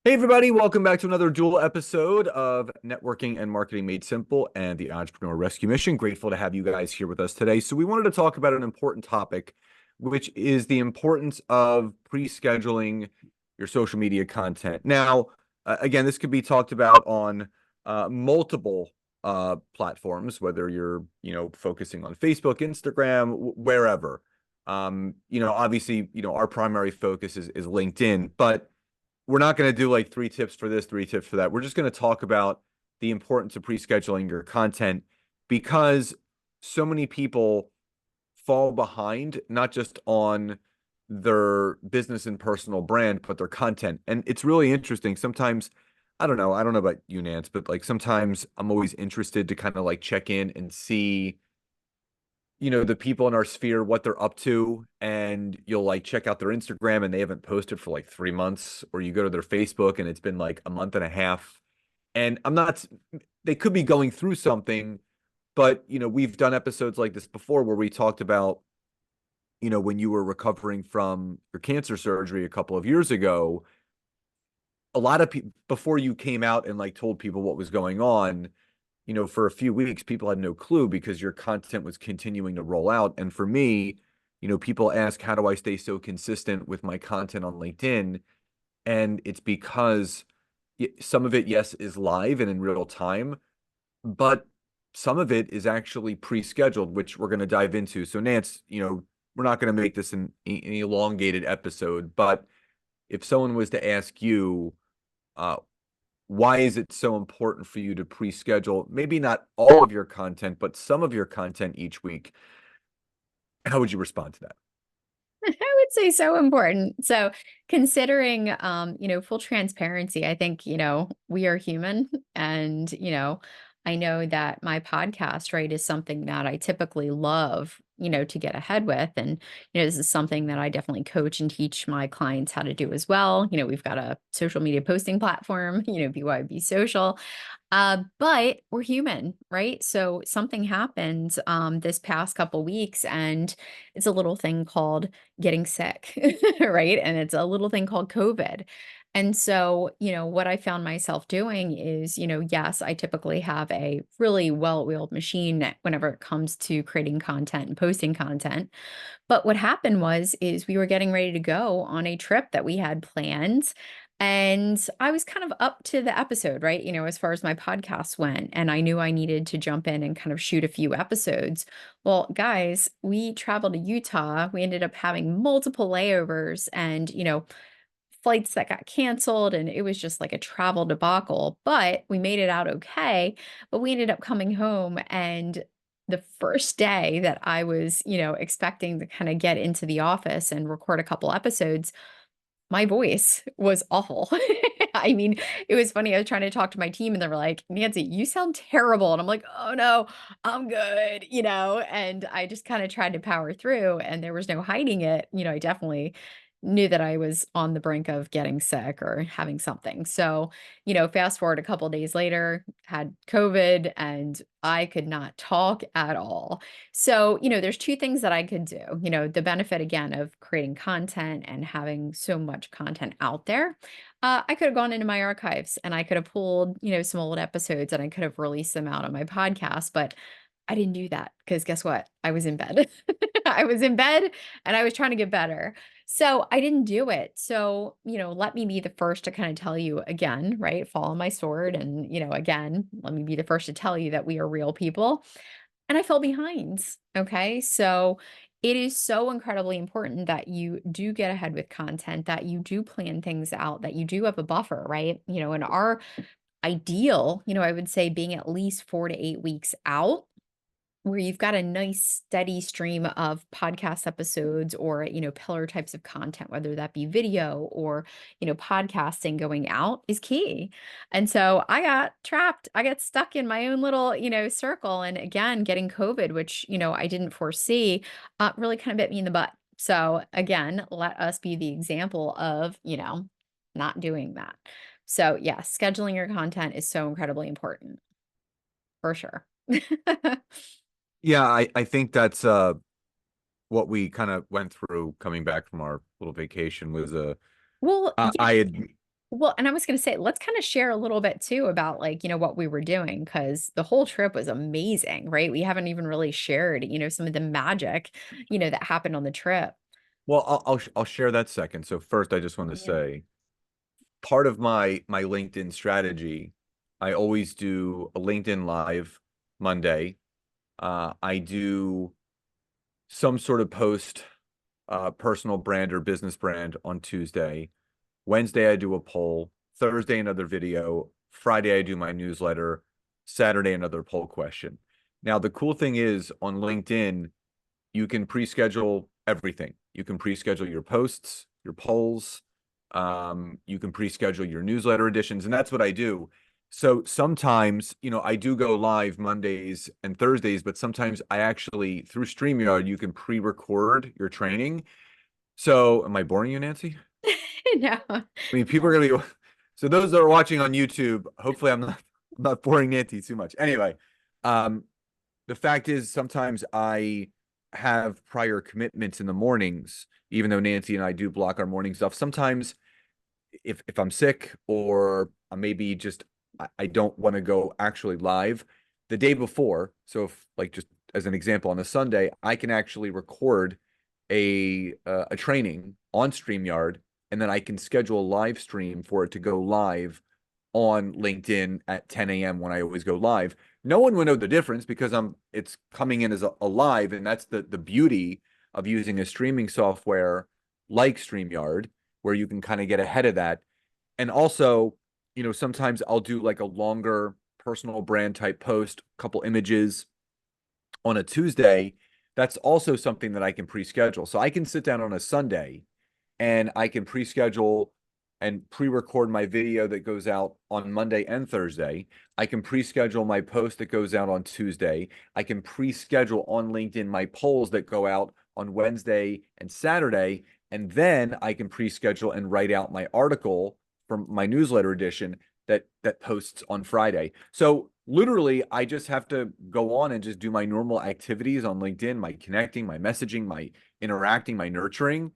Hey everybody, welcome back to another dual episode of Networking and Marketing Made Simple and the Entrepreneur Rescue Mission. Grateful to have you guys here with us today. So we wanted to talk about an important topic, which is the importance of pre-scheduling your social media content. Now, again, this could be talked about on multiple platforms, whether you're, focusing on Facebook, Instagram, wherever. Obviously, our primary focus is LinkedIn, but we're not going to do like 3 tips for this, 3 tips for that. We're just going to talk about the importance of pre-scheduling your content because so many people fall behind, not just on their business and personal brand, but their content. And it's really interesting. Sometimes, I don't know about you, Nance, but like sometimes I'm always interested to kind of like check in and see the people in our sphere, what they're up to, and you'll like check out their Instagram and they haven't posted for like 3 months, or you go to their Facebook and it's been like a month and a half. And they could be going through something, but we've done episodes like this before where we talked about, when you were recovering from your cancer surgery a couple of years ago, a lot of people before you came out and like told people what was going on, for a few weeks, people had no clue because your content was continuing to roll out. And for me, people ask, how do I stay so consistent with my content on LinkedIn? And it's because some of it, yes, is live and in real time, but some of it is actually pre-scheduled, which we're going to dive into. So Nance, we're not going to make this an elongated episode, but if someone was to ask you, uh, why is it so important for you to pre-schedule maybe not all of your content, but some of your content each week? How would you respond to that? I would say so important. So considering full transparency, I think, we are human and, I know that my podcast, right, is something that I typically love, to get ahead with. And, this is something that I definitely coach and teach my clients how to do as well. We've got a social media posting platform, BYB Social. But we're human, right? So something happened this past couple weeks, and it's a little thing called getting sick, right? And it's a little thing called COVID. And so, what I found myself doing is, yes, I typically have a really well-oiled machine whenever it comes to creating content and posting content. But what happened is we were getting ready to go on a trip that we had planned, and I was kind of up to the episode, right? As far as my podcast went, and I knew I needed to jump in and kind of shoot a few episodes. Well, guys, we traveled to Utah. We ended up having multiple layovers and, flights that got canceled, and it was just like a travel debacle, but we made it out okay. But we ended up coming home, and the first day that I was, expecting to kind of get into the office and record a couple episodes, my voice was awful. I mean, it was funny. I was trying to talk to my team and they were like, Nancy, you sound terrible. And I'm like, oh no, I'm good, and I just kind of tried to power through and there was no hiding it. I definitely knew that I was on the brink of getting sick or having something. So, fast forward a couple days later, had COVID and I could not talk at all. So, there's two things that I could do. The benefit again of creating content and having so much content out there. I could have gone into my archives and I could have pulled, some old episodes and I could have released them out on my podcast, but I didn't do that because guess what? I was in bed. I was in bed and I was trying to get better. So I didn't do it. So, let me be the first to kind of tell you again, right? Fall on my sword. And, again, let me be the first to tell you that we are real people. And I fell behind. Okay. So it is so incredibly important that you do get ahead with content, that you do plan things out, that you do have a buffer, right? In our ideal, I would say being at least 4 to 8 weeks out where you've got a nice steady stream of podcast episodes or, pillar types of content, whether that be video or, podcasting going out is key. And so I got trapped. I got stuck in my own little, circle. And again, getting COVID, which, I didn't foresee, really kind of bit me in the butt. So again, let us be the example of, not doing that. So yeah, scheduling your content is so incredibly important for sure. Yeah, I think that's what we kind of went through coming back from our little vacation was Well, I yeah. had Well, and I was gonna say, let's kinda share a little bit too about, like, what we were doing, because the whole trip was amazing, right? We haven't even really shared, some of the magic, that happened on the trip. Well, I'll share that second. So first, I just want to Yeah. say part of my LinkedIn strategy, I always do a LinkedIn Live Monday. I do some sort of post, personal brand or business brand on Tuesday. Wednesday, I do a poll. Thursday, another video. Friday, I do my newsletter. Saturday, another poll question. Now, the cool thing is on LinkedIn, you can pre-schedule everything. You can pre-schedule your posts, your polls. You can pre-schedule your newsletter editions, and that's what I do. So sometimes, I do go live Mondays and Thursdays, but sometimes I actually, through StreamYard, you can pre-record your training. So, am I boring you, Nancy? No. I mean, people are gonna be. So those that are watching on YouTube, hopefully, I'm not boring Nancy too much. Anyway, um, the fact is sometimes I have prior commitments in the mornings, even though Nancy and I do block our morning stuff. Sometimes if I'm sick or maybe just I don't want to go actually live the day before. So if like just as an example on a Sunday, I can actually record a training on StreamYard and then I can schedule a live stream for it to go live on LinkedIn at 10 a.m. when I always go live. No one would know the difference because it's coming in as a live, and that's the beauty of using a streaming software like StreamYard, where you can kind of get ahead of that. And also, sometimes I'll do like a longer personal brand type post, a couple images on a Tuesday. That's also something that I can pre-schedule. So I can sit down on a Sunday and I can pre-schedule and pre-record my video that goes out on Monday and Thursday. I can pre-schedule my post that goes out on Tuesday. I can pre-schedule on LinkedIn my polls that go out on Wednesday and Saturday. And then I can pre-schedule and write out my article from my newsletter edition that posts on Friday. So literally, I just have to go on and just do my normal activities on LinkedIn, my connecting, my messaging, my interacting, my nurturing,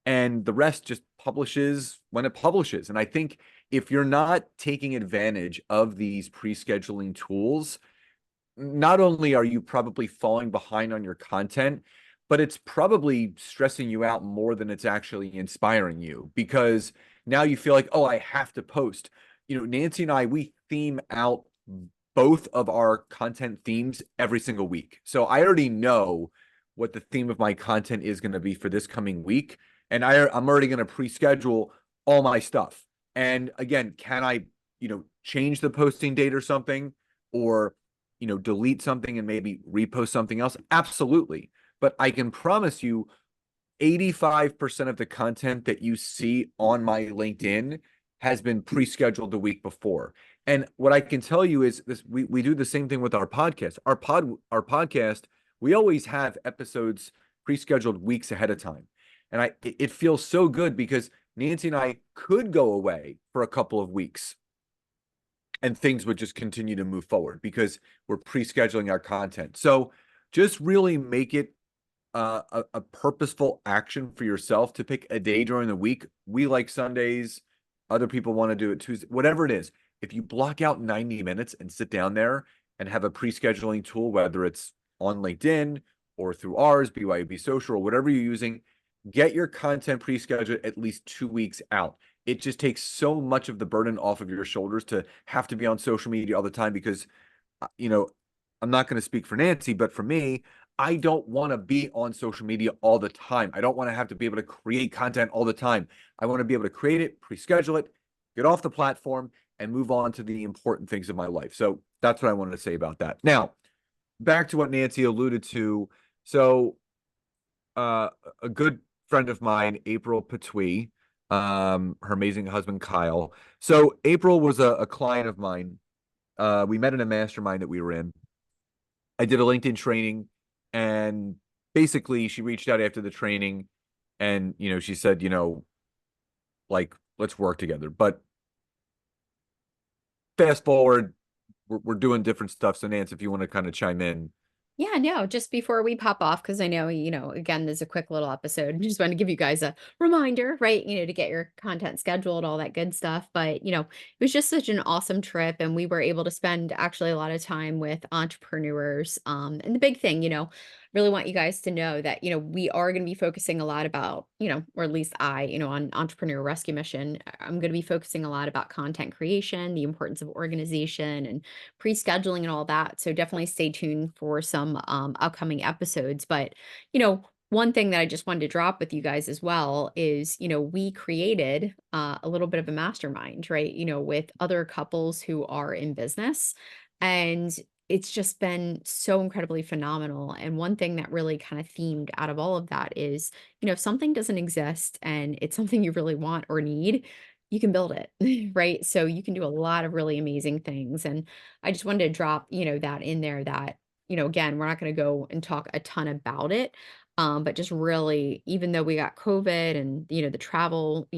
and the rest just publishes when it publishes. And I think if you're not taking advantage of these pre-scheduling tools, not only are you probably falling behind on your content, but it's probably stressing you out more than it's actually inspiring you because now you feel like, oh, I have to post. Nancy and I, we theme out both of our content themes every single week. So I already know what the theme of my content is going to be for this coming week. And I'm already going to pre-schedule all my stuff. And again, can I, change the posting date or something? Or delete something and maybe repost something else? Absolutely. But I can promise you 85% of the content that you see on my LinkedIn has been pre-scheduled the week before. And what I can tell you is this, we do the same thing with our podcast. Our podcast, we always have episodes pre-scheduled weeks ahead of time. And it feels so good because Nancy and I could go away for a couple of weeks and things would just continue to move forward because we're pre-scheduling our content. So just really make it a purposeful action for yourself to pick a day during the week. We like Sundays. Other people want to do it Tuesday, whatever it is. If you block out 90 minutes and sit down there and have a pre-scheduling tool, whether it's on LinkedIn or through ours, BYOB Social, or whatever you're using, get your content pre-scheduled at least 2 weeks out. It just takes so much of the burden off of your shoulders to have to be on social media all the time because, you know, I'm not going to speak for Nancy, but for me, I don't want to be on social media all the time. I don't want to have to be able to create content all the time. I want to be able to create it, pre-schedule it, get off the platform, and move on to the important things of my life. So that's what I wanted to say about that. Now, back to what Nancy alluded to. So, a good friend of mine, April Petui, her amazing husband, Kyle. So April was a client of mine. We met in a mastermind that we were in. I did a LinkedIn training and basically she reached out after the training and, she said, like, let's work together. But fast forward, we're doing different stuff. So Nance, if you want to kind of chime in Yeah, no, just before we pop off, because I know, again, there's a quick little episode. Just want to give you guys a reminder, right? To get your content scheduled, all that good stuff. But, it was just such an awesome trip. And we were able to spend actually a lot of time with entrepreneurs. And the big thing, really want you guys to know that, we are going to be focusing a lot about, or at least I, on Entrepreneur Rescue Mission, I'm going to be focusing a lot about content creation, the importance of organization and pre-scheduling and all that. So definitely stay tuned for some upcoming episodes. But, one thing that I just wanted to drop with you guys as well is, we created a little bit of a mastermind, right? With other couples who are in business. And it's just been so incredibly phenomenal. And one thing that really kind of themed out of all of that is, if something doesn't exist and it's something you really want or need, you can build it, right? So you can do a lot of really amazing things. And I just wanted to drop, that in there that, again, we're not going to go and talk a ton about it. But just really, even though we got COVID and, the travel,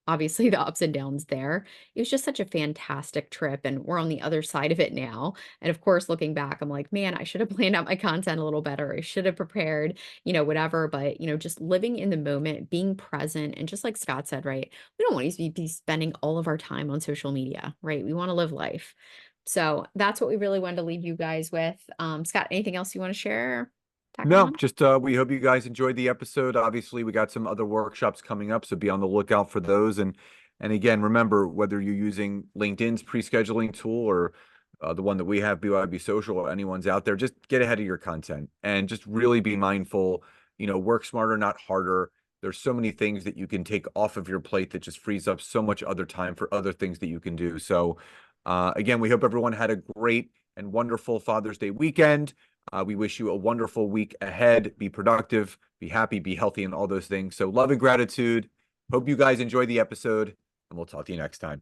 obviously the ups and downs there, it was just such a fantastic trip. And we're on the other side of it now. And of course, looking back, I'm like, man, I should have planned out my content a little better. I should have prepared, whatever. But, just living in the moment, being present. And just like Scott said, right? We don't want to be spending all of our time on social media, right? We want to live life. So that's what we really wanted to leave you guys with. Scott, anything else you want to share? Tack No, on? just we hope you guys enjoyed the episode. Obviously, we got some other workshops coming up, so be on the lookout for those. And again, remember whether you're using LinkedIn's pre-scheduling tool or the one that we have, BYB Social, or anyone's out there, just get ahead of your content and just really be mindful. Work smarter, not harder. There's so many things that you can take off of your plate that just frees up so much other time for other things that you can do. So, again, we hope everyone had a great and wonderful Father's Day weekend. We wish you a wonderful week ahead. Be productive, be happy, be healthy, and all those things. So, love and gratitude. Hope you guys enjoy the episode, and we'll talk to you next time.